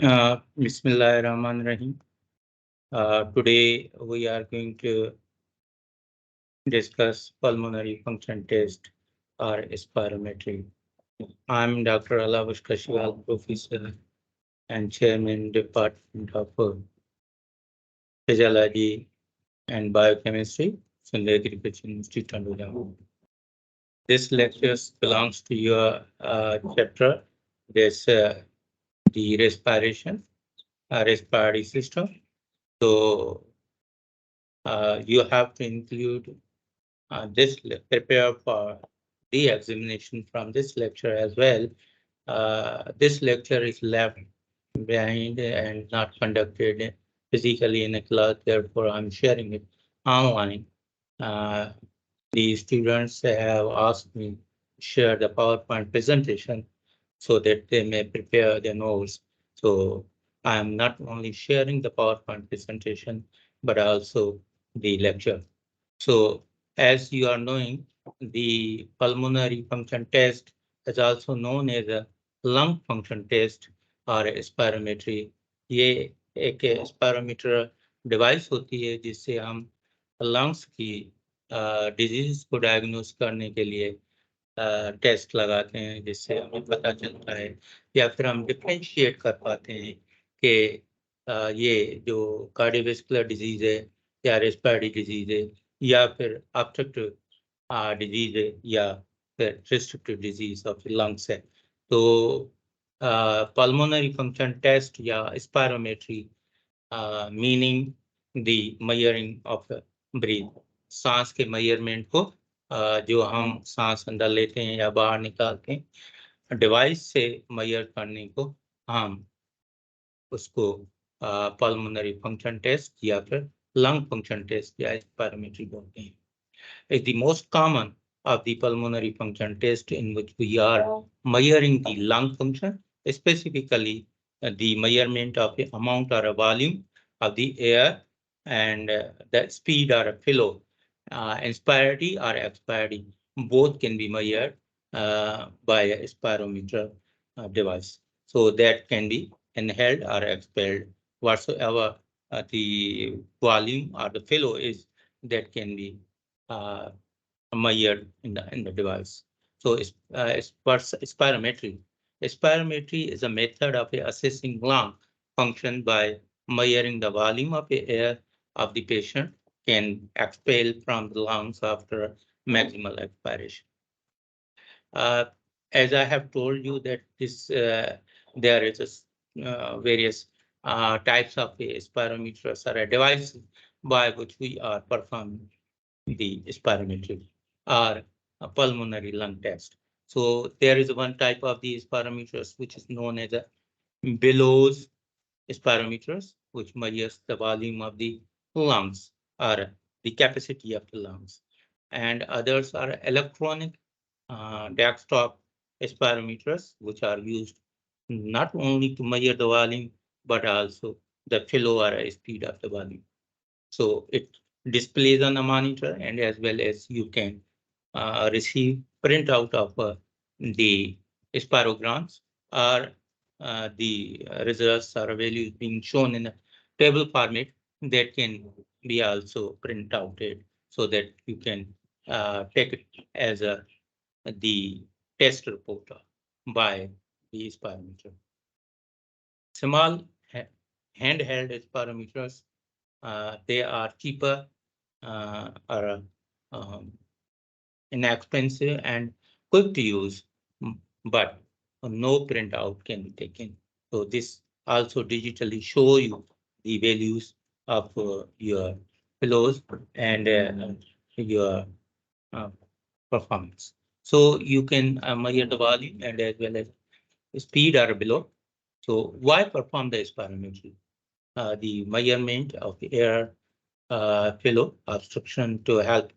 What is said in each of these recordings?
Bismillahirrahmanirrahim. Today we are going to discuss pulmonary function test or spirometry. I'm Dr. Bux Kachiwal, Professor and Chairman, Department of Physiology and Biochemistry, Sindh Agriculture University, Tandojam. This lecture belongs to your chapter. This the respiration, respiratory system. So you have to include prepare for the examination from this lecture as well. This lecture is left behind and not conducted physically in a class, therefore I'm sharing it online. The students have asked me to share the PowerPoint presentation so that they may prepare their notes. So I am not only sharing the PowerPoint presentation, but also the lecture. So as you are knowing, the pulmonary function test is also known as a lung function test or spirometry. ये एक spirometer device होती है जिससे हम lungs की disease को diagnose करने के लिए टेस्ट लगाते हैं, जिससे हमें पता चलता है या फिर हम डिफरेंशिएट कर पाते हैं कि ये जो कार्डियोवैस्कुलर डिजीज है या रेस्पिरेटरी डिजीज है या फिर ऑब्स्ट्रक्टिव डिजीज है या फिर रिस्ट्रिक्टिव डिजीज ऑफ लंग्स है। तो पल्मोनरी फंक्शन टेस्ट या spirometry meaning the measuring of breath, सांस के मेजरमेंट को जो हम सांस अंदर लेते हैं या बाहर निकालते हैं डिवाइस से मेजर करने को हम उसको पल्मोनरी फंक्शन टेस्ट या फिर lung function test या spirometry बोलते हैं. It's the most common of the pulmonary function test in which we are measuring the lung function, specifically the measurement of the amount or a volume of the air and the speed or a flow. Inspiratory or expiry, both can be measured by a spirometer device. So that can be inhaled or expelled, whatsoever the volume or the flow is, that can be measured in the device. So spirometry. Spirometry is a method of assessing lung function by measuring the volume of the air of the patient can expel from the lungs after maximal expiration. As I have told you that this there is various types of spirometers or a device by which we are performing the spirometry or a pulmonary lung test. So there is one type of these spirometers which is known as a bellows spirometers, which measures the volume of the lungs or the capacity of the lungs, and others are electronic desktop spirometers, which are used not only to measure the volume, but also the flow or speed of the volume. So it displays on the monitor, and as well as you can receive printout of the spirograms or the results or values being shown in a table format that can be also print outed so that you can take it as the test report by the spirometer. Small handheld spirometers, they are cheaper or inexpensive and quick to use, but no printout can be taken. So this also digitally show you the values of your flows and your performance. So you can measure the volume and as well as speed or below. So why perform the spirometry? The measurement of air flow obstruction to help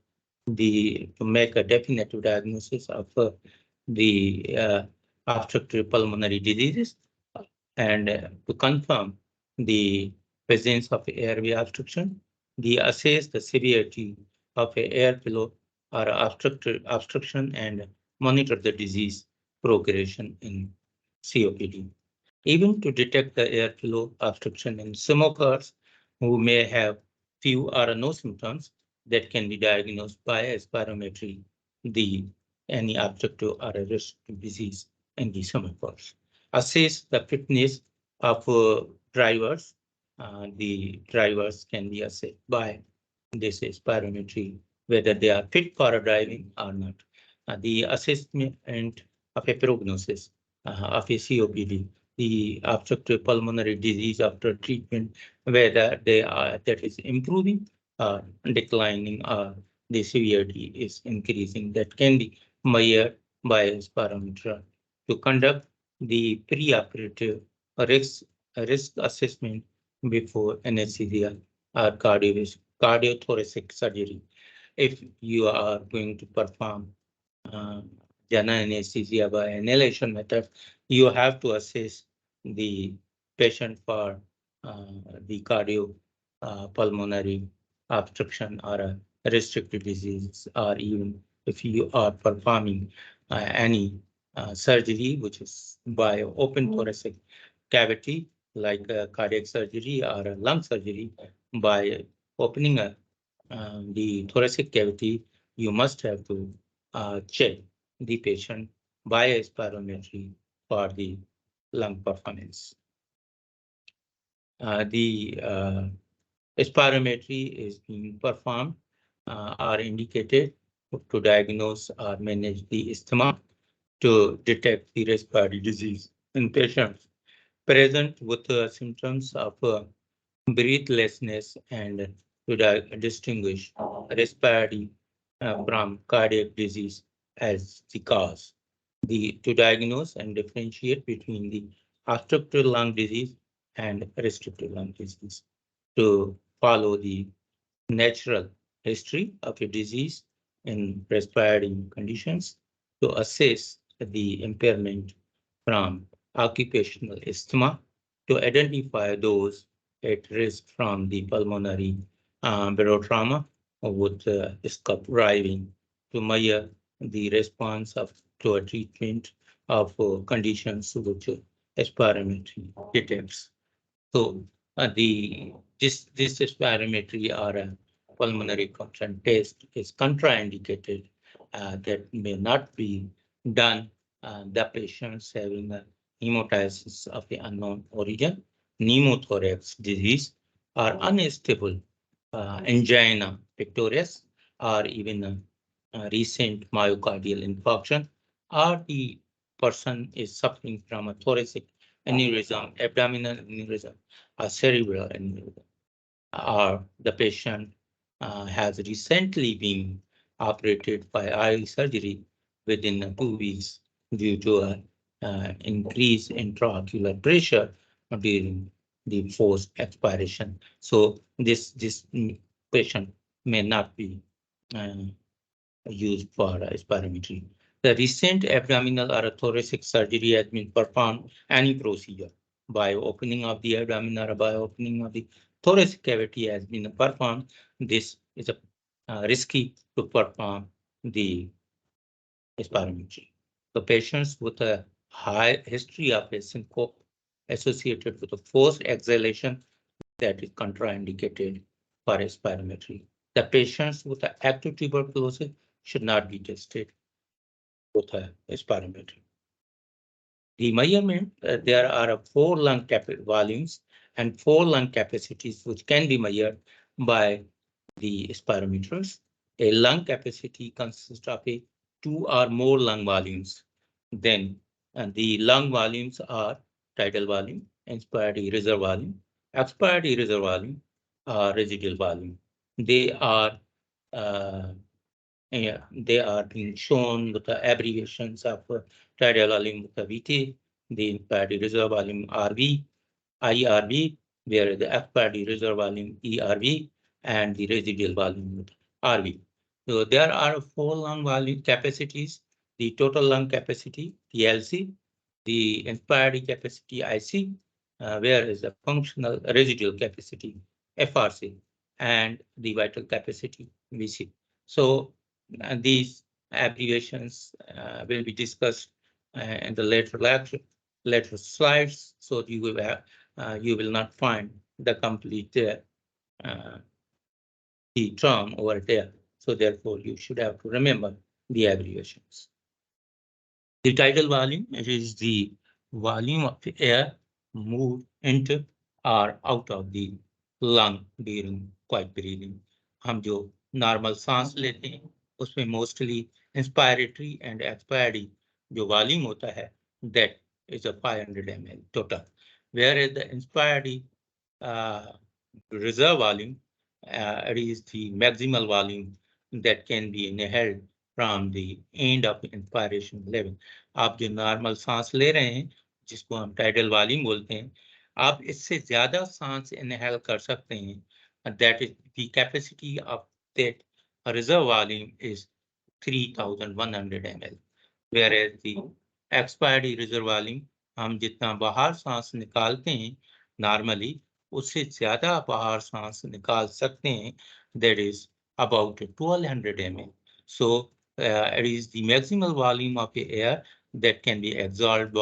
to make a definitive diagnosis of the obstructive pulmonary diseases and to confirm the presence of airway obstruction, the assess the severity of air flow or obstruction and monitor the disease progression in COPD. even to detect the airflow obstruction in smokers who may have few or no symptoms that can be diagnosed by a spirometry, the any obstructive or a restrictive disease in the smokers. Assess the fitness of drivers. The drivers can be assessed by this spirometry, whether they are fit for driving or not. The assessment of a prognosis of a COPD, the obstructive pulmonary disease after treatment, whether they are that is improving or declining or the severity is increasing, that can be measured by a spirometer. To conduct the preoperative risk assessment before anesthesia or cardiothoracic surgery. If you are going to perform uh, general anesthesia by inhalation method, you have to assess the patient for the pulmonary obstruction or a restrictive disease, or even if you are performing any surgery, which is by open thoracic cavity, like cardiac surgery or a lung surgery, by opening the thoracic cavity, you must have to check the patient by a spirometry for the lung performance. The spirometry is being performed or indicated to diagnose or manage the asthma, to detect the respiratory disease in patients present with symptoms of breathlessness, and to distinguish respiratory from cardiac disease as the cause. To diagnose and differentiate between the obstructive lung disease and restrictive lung disease. To follow the natural history of a disease in respiratory conditions, to assess the impairment from occupational asthma, to identify those at risk from the pulmonary barotrauma with scope driving, to measure the response to a treatment of conditions which spirometry detects. So this spirometry or a pulmonary function test is contraindicated, that may not be done the patients having a hemoptysis of the unknown origin, pneumothorax disease, or unstable angina pectoris, or even a recent myocardial infarction, or the person is suffering from a thoracic aneurysm, abdominal aneurysm, or cerebral aneurysm, or the patient has recently been operated by eye surgery within 2 weeks due to an increase in intraocular pressure during the forced expiration. So this patient may not be uh, used for spirometry. The recent abdominal or thoracic surgery has been performed any procedure by opening of the abdomen or by opening of the thoracic cavity has been performed. This is a risky to perform the spirometry. The patients with a high history of a syncope associated with a forced exhalation, that is contraindicated for a spirometry. The patients with active tuberculosis should not be tested with a spirometry. The measurement, there are 4 lung volumes and 4 lung capacities which can be measured by the spirometers. A lung capacity consists of 2 or more lung volumes. Then the lung volumes are tidal volume, inspired reserve volume, expired reserve volume, residual volume. They are uh, they are being shown with the abbreviations of tidal volume with the VT, the inspired reserve volume RV, IRV, where the expired reserve volume ERV, and the residual volume with RV. So there are 4 lung volume capacities: the total lung capacity, TLC, the inspired capacity, IC, where is the functional residual capacity, FRC, and the vital capacity, VC. So these abbreviations will be discussed in the later lecture. lateral slides, so you will not find the complete the term over there. So therefore, you should have to remember the abbreviations. The tidal volume, it is the volume of the air moved into or out of the lung during quiet breathing. हम जो normal सांस लेते हैं उसमें mostly inspiratory and expiry जो volume होता है that is a 500 ml total, whereas the inspired reserve volume it is the maximal volume that can be inhaled from the end of inspiration level. आप जो normal सांस ले रहे हैं जिसको हम टाइडल वॉल्यूम बोलते हैं, आप इससे ज्यादा सांस इनहेल कर सकते हैं. That is the capacity of that reserve volume is 3100 ml, whereas the expired reserve volume हम जितना बाहर सांस निकालते हैं नॉर्मली उससे ज्यादा बाहर सांस निकाल सकते हैं, that is about 1200 ml. So it is the maximal volume of the air that can be exhaled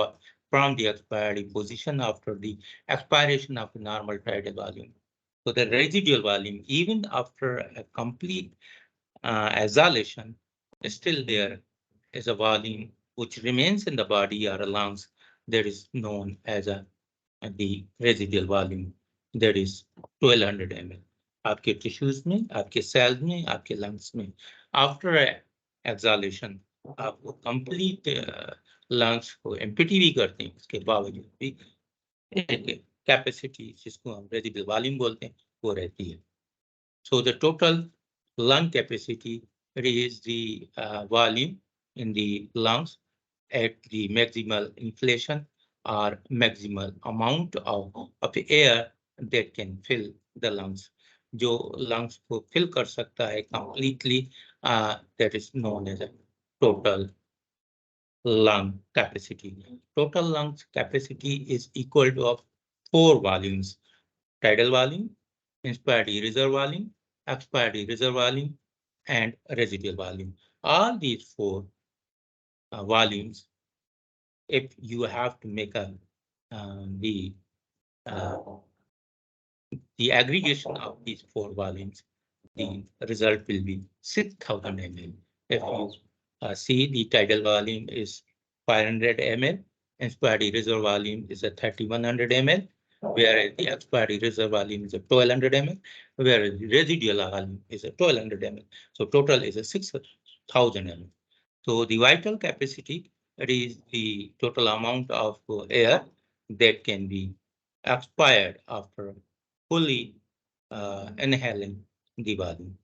from the expired position after the expiration of the normal tidal volume. So the residual volume, even after a complete exhalation, still there is a volume which remains in the body or lungs that is known as the residual volume, that is 1200 ml. आपके tissues में, आपके sales में, आपके lungs में after एक्सहालेशन आपको complete lungs को empty भी करते हैं, उसके बावजूद भी कैपेसिटी जिसको हम रेजिडुअल वॉल्यूम बोलते हैं वो रहती है. So the total lung capacity is the volume in the lungs at the maximal inflation or maximal amount of the air that can fill the lungs. जो lungs को fill कर सकता है completely, that is known as a total lung capacity. Total lung capacity is equal to 4 volumes: tidal volume, inspired reserve volume, expired reserve volume, and residual volume. All these 4 volumes, if you have to make the aggregation of these 4 volumes, the result will be 6000 ml. If you see the tidal volume is 500 ml, inspired reserve volume is a 3100 ml, whereas the expired reserve volume is a 1200 ml, whereas the residual volume is a 1200 ml. So total is a 6000 ml. So the vital capacity, it is the total amount of air that can be expired after fully inhaling the volume.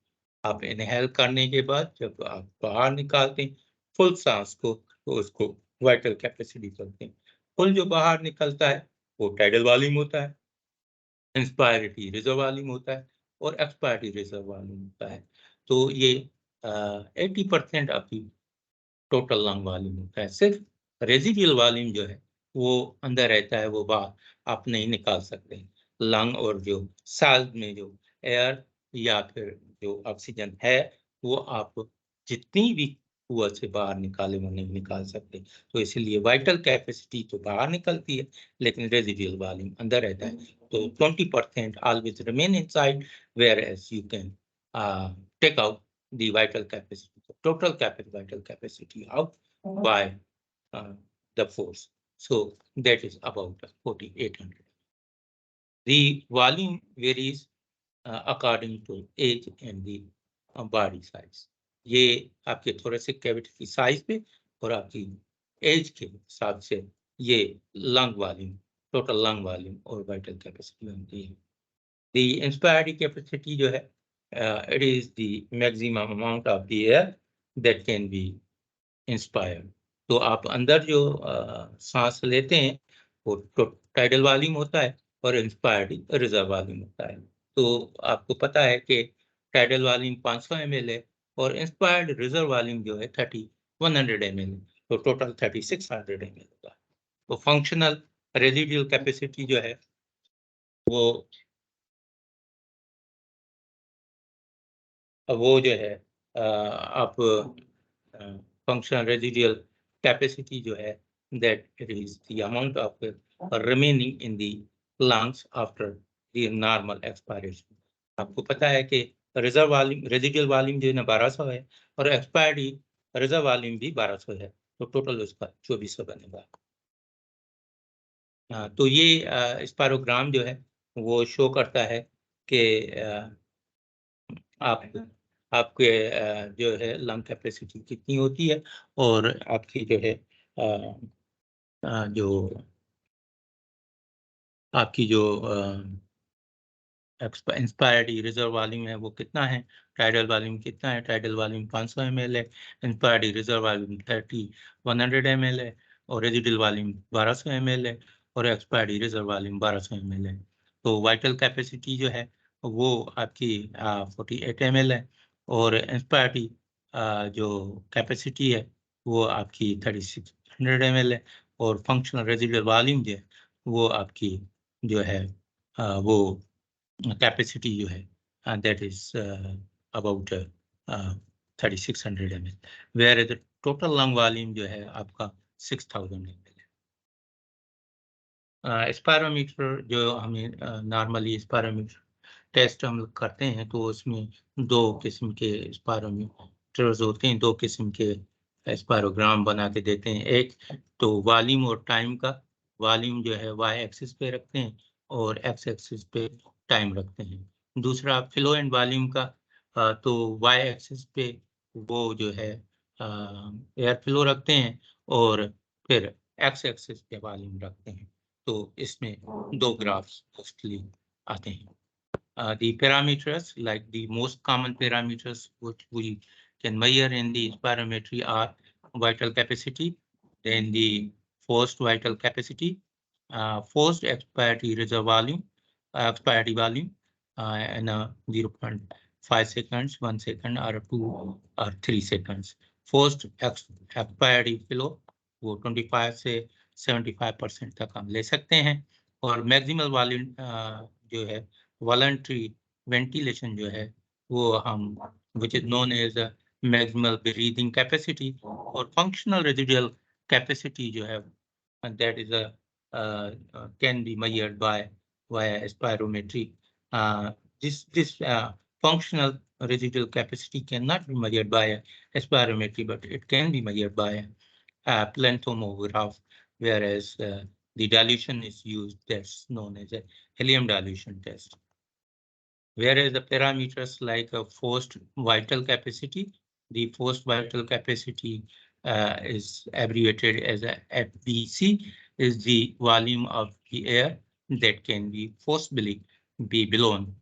आप inhale करने के बाद जब आप बाहर निकालते हैं full सांस को, तो उसको वाइटल कैपेसिटी बोलते हैं. फुल जो बाहर निकलता है वो टाइडल वॉल्यूम होता है, इंस्पायरेटरी रिजर्व वॉल्यूम होता है और एक्सपायरेटरी रिजर्व वॉल्यूम होता है. तो ये 80% of the total lung volume होता है. सिर्फ रेजिडुअल वॉल्यूम जो है वो अंदर रहता है, वो बाहर आप नहीं निकाल सकते. लंग और जो सेल्स में जो एयर या फिर जो ऑक्सीजन है वो आप जितनी भी कुआं से बाहर निकाले वो नहीं निकाल सकते. तो इसलिए वाइटल कैपेसिटी तो बाहर निकलती है लेकिन रेजिडुअल वॉल्यूम अंदर रहता है. तो 20% always remain inside, whereas you can take out the vital capacity, the total vital capacity out by the force. So that is about 4800. The volume varies according to age and the body size. ये आपके thoracic cavity की size पे और आपकी age के हिसाब से ये lung volume, total lung volume और vital capacity बनती है. The inspired capacity जो है, it is the maximum amount of the air that can be inspired. तो आप अंदर जो सांस लेते हैं वो टाइडल वॉल्यूम होता है और इंस्पायर्ड रिजर्व वॉल्यूम होता है. तो आपको पता है कि टाइडल वॉल्यूम 500 ml है और इंस्पायर्ड रिजर्व वॉल्यूम जो है 3100 ml है, तो टोटल 3600 ml होता है. तो फंक्शनल रेजिडुअल कैपेसिटी जो है वो जो है आप फंक्शनल रेजिडुअल कैपेसिटी जो है that it is the amount of remaining in the lungs after the normal expiration. आपको पता है कि रिजर्व वॉल्यूम रेजिडुअल वॉल्यूम जो है ना 1200 है और एक्सपायर्ड रिजर्व वॉल्यूम भी 1200 है, तो टोटल उसका 2400 बनेगा। तो ये स्पायरोग्राम जो है वो शो करता है कि आपके जो है लंग कैपेसिटी कितनी होती है और आपकी जो है जो आपकी जो इंस्पायर्ड रिजर्व वॉल्यूम है वो कितना है, टाइडल वॉल्यूम कितना है। टाइडल वॉल्यूम 500 ml है, इंस्पायर्ड रिजर्व वॉल्यूम 100 ml है और रेजिडुअल वॉल्यूम 1200 ml है और एक्सपायर्ड रिजर्व वॉल्यूम 1200 ml है। तो वाइटल कैपेसिटी जो है वो आपकी 48 ml है और इंस्पायर्ड जो कैपेसिटी है वो आपकी 3600 ml है और फंक्शनल रेजिडुअल वॉल्यूम जो है वो आपकी जो है वो कैपेसिटी जो है that is about 3600 ml, whereas the total lung volume जो है आपका 6000 ml है। स्पायरोमीटर जो हमें नॉर्मली स्पायरोमीटर टेस्ट हम लोग करते हैं तो उसमें दो किस्म के स्पायरोमीटर्स होते हैं, दो किस्म के स्पायरोग्राम बना के देते हैं। एक तो वॉल्यूम और टाइम का, वॉल्यूम जो है वाई एक्सिस पे रखते हैं और एक्स एक्सिस पे टाइम रखते हैं। दूसरा फ्लो एंड वॉल्यूम का, तो वाई एक्सिस पे वो जो है एयर फ्लो रखते हैं और फिर एक्स एक्सिस पे वॉल्यूम रखते हैं। तो इसमें दो ग्राफ्स मोस्टली आते हैं। The parameters, like the most common parameters which we can measure in the spirometry are vital capacity, then the forced vital capacity, forced expiratory reserve volume, expiratory volume, and 0.5 seconds, 1 second, or 2 or 3 seconds. Forced expiratory flow वो 25 से 75% तक हम ले सकते हैं और maximal volume जो है वॉलंटरी वेंटिलेशन जो है वो हम which is known as maximal breathing capacity और functional residual capacity जो है that is can be measured by via spirometry. This functional residual capacity cannot be measured by a spirometry, but it can be measured by a plethysmograph, whereas the dilution is used that's known as a helium dilution test. Whereas the parameters like a forced vital capacity, the forced vital capacity is abbreviated as a FVC, is the volume of the air that can be forcibly be blown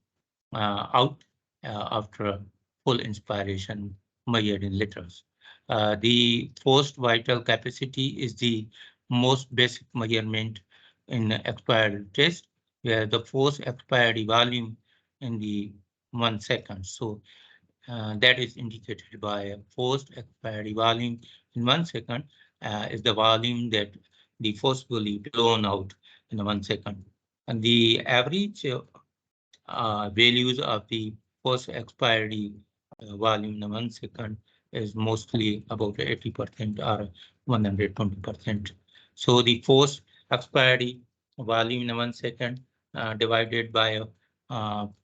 out after full inspiration measured in liters. The forced vital capacity is the most basic measurement in expired test, where the forced expired volume in the 1 second. So that is indicated by a forced expired volume in 1 second is the volume that the forcibly blown out in 1 second. And the average values of the forced expiry volume in 1 second is mostly about 80% or 120%. So the forced expiry volume in 1 second divided by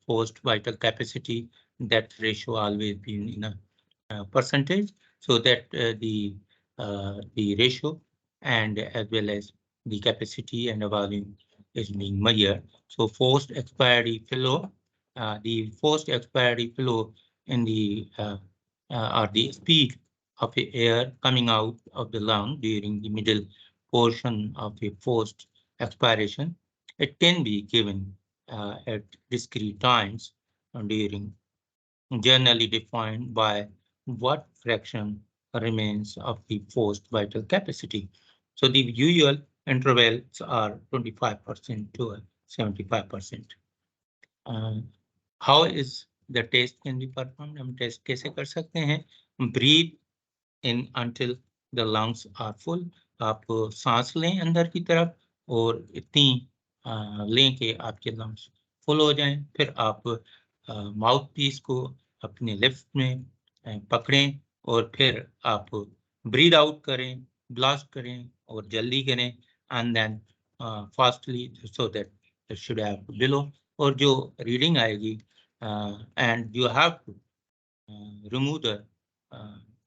forced vital capacity, that ratio always been in a percentage, so that the ratio and as well as the capacity and the volume is being measured. So forced expiry flow, the forced expiry flow in the or the speed of the air coming out of the lung during the middle portion of the forced expiration, it can be given at discrete times during, generally defined by what fraction remains of the forced vital capacity. So the usual intervals are 25% to 75%. How is the test can be performed? हम test कैसे कर सकते हैं? Breathe in until the lungs are full. आप सांस लें अंदर की तरफ और इतनी लें कि आपके लंग्स फुल हो जाएं। फिर आप माउथ पीस को अपने लिप्स में पकड़ें और फिर आप ब्रीद आउट करें blast करें और जल्दी करें and then fastly so that it should have below और जो reading आएगी and you have to remove the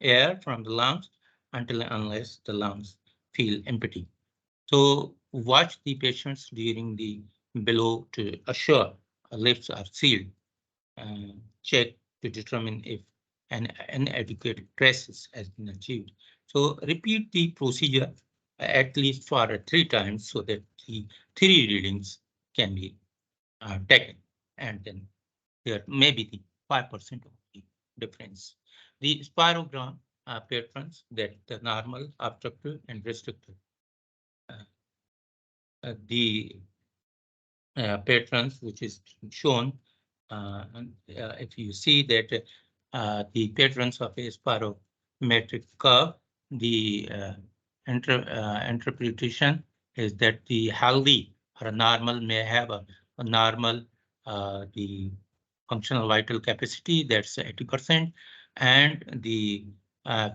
air from the lungs until unless the lungs feel empty. So watch the patients during the below to assure lips are sealed. Check to determine if an inadequate traces has been achieved. So repeat the procedure at least for 3 times so that the 3 readings can be taken, and then there may be the 5% of the difference. The spirogram patterns that the normal, obstructive, and restrictive. The patrons, which is shown, if you see that the patrons of a spirometric curve, the interpretation is that the healthy or normal may have a normal the functional vital capacity, that's 80%, and the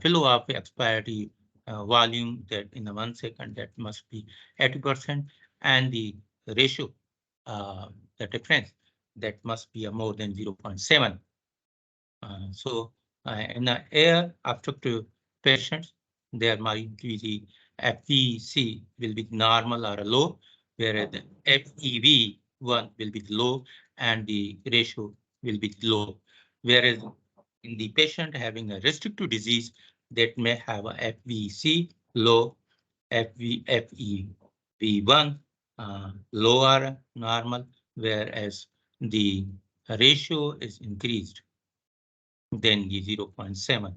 flow of expiry volume that in a 1 second that must be 80%, and the ratio, the difference that must be a more than 0.7. So in the air obstructive patients, there might be the FVC will be normal or low, whereas the FEV1 will be low and the ratio will be low. Whereas in the patient having a restrictive disease that may have a FVC low, FEV1 lower normal, whereas the ratio is increased than the 0.7.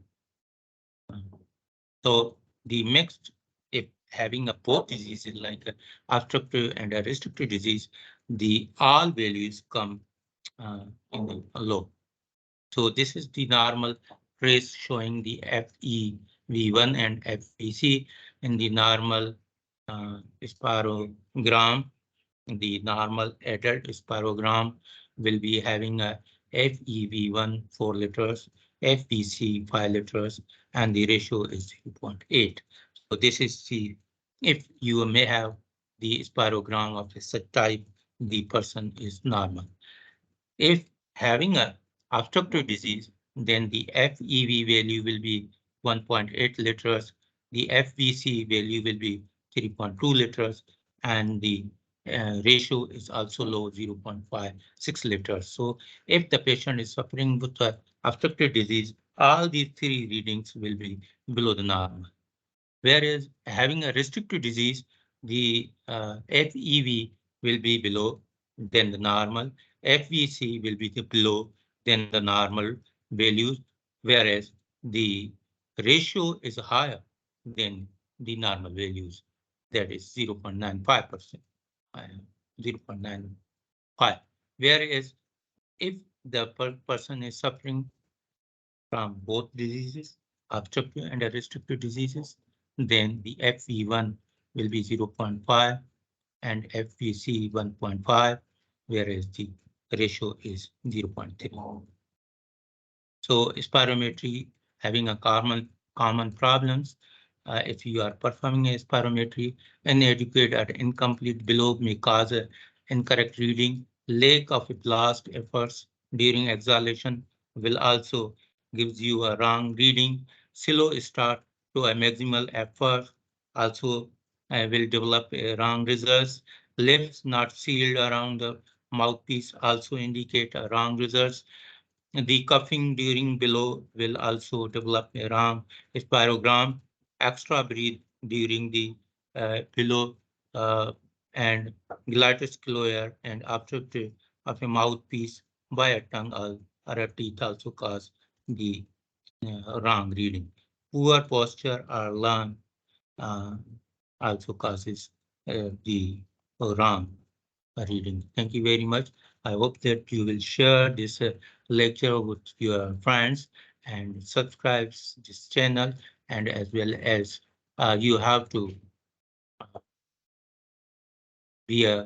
So the mixed, if having a both diseases like obstructive and a restrictive disease, the all values come in the low. So this is the normal trace showing the FEV1 and FVC in the normal spirogram. The normal adult spirogram will be having a FEV1 4 liters, FVC 5 liters, and the ratio is 0.8. So this is the, if you may have the spirogram of such type, the person is normal. If having a obstructive disease, then the FEV value will be 1.8 liters, the FVC value will be 3.2 liters, and the ratio is also low, 0.56 liters. So if the patient is suffering with obstructive disease, all these 3 readings will be below the normal. Whereas having a restrictive disease, the FEV will be below than the normal, FVC will be below than the normal values, whereas the ratio is higher than the normal values, that is 0.95%, 0.95. Whereas if the person is suffering from both diseases, obstructive and restrictive diseases, then the FV1 will be 0.5 and FVC 1.5, whereas the ratio is 0.3. So spirometry having a common problems. If you are performing a spirometry, inadequate or incomplete below may cause a incorrect reading. Lack of blast efforts during exhalation will also gives you a wrong reading. Slow start to a maximal effort also will develop a wrong results. Lips not sealed around the mouthpiece also indicate a wrong results. The coughing during below will also develop a wrong spirogram. Extra breathe during the below and glottis clear and obstructive of a mouthpiece by a tongue or a teeth also cause the wrong reading. Poor posture or lung uh, also causes the wrong reading. Thank you very much. I hope that you will share this lecture with your friends and subscribe this channel, and as well as you have to be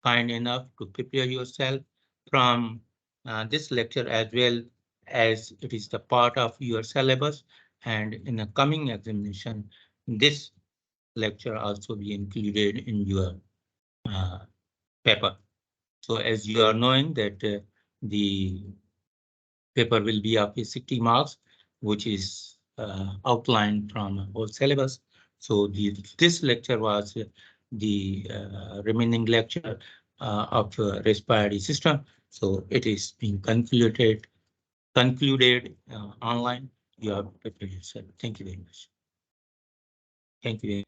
kind enough to prepare yourself from this lecture as well as it is the part of your syllabus, and in the coming examination this lecture also be included in your paper. So as you are knowing that the paper will be of 60 marks, which is outlined from whole syllabus. So this lecture was the remaining lecture of respiratory system. So it is being concluded online. You have prepared yourself. Thank you very much. Thank you.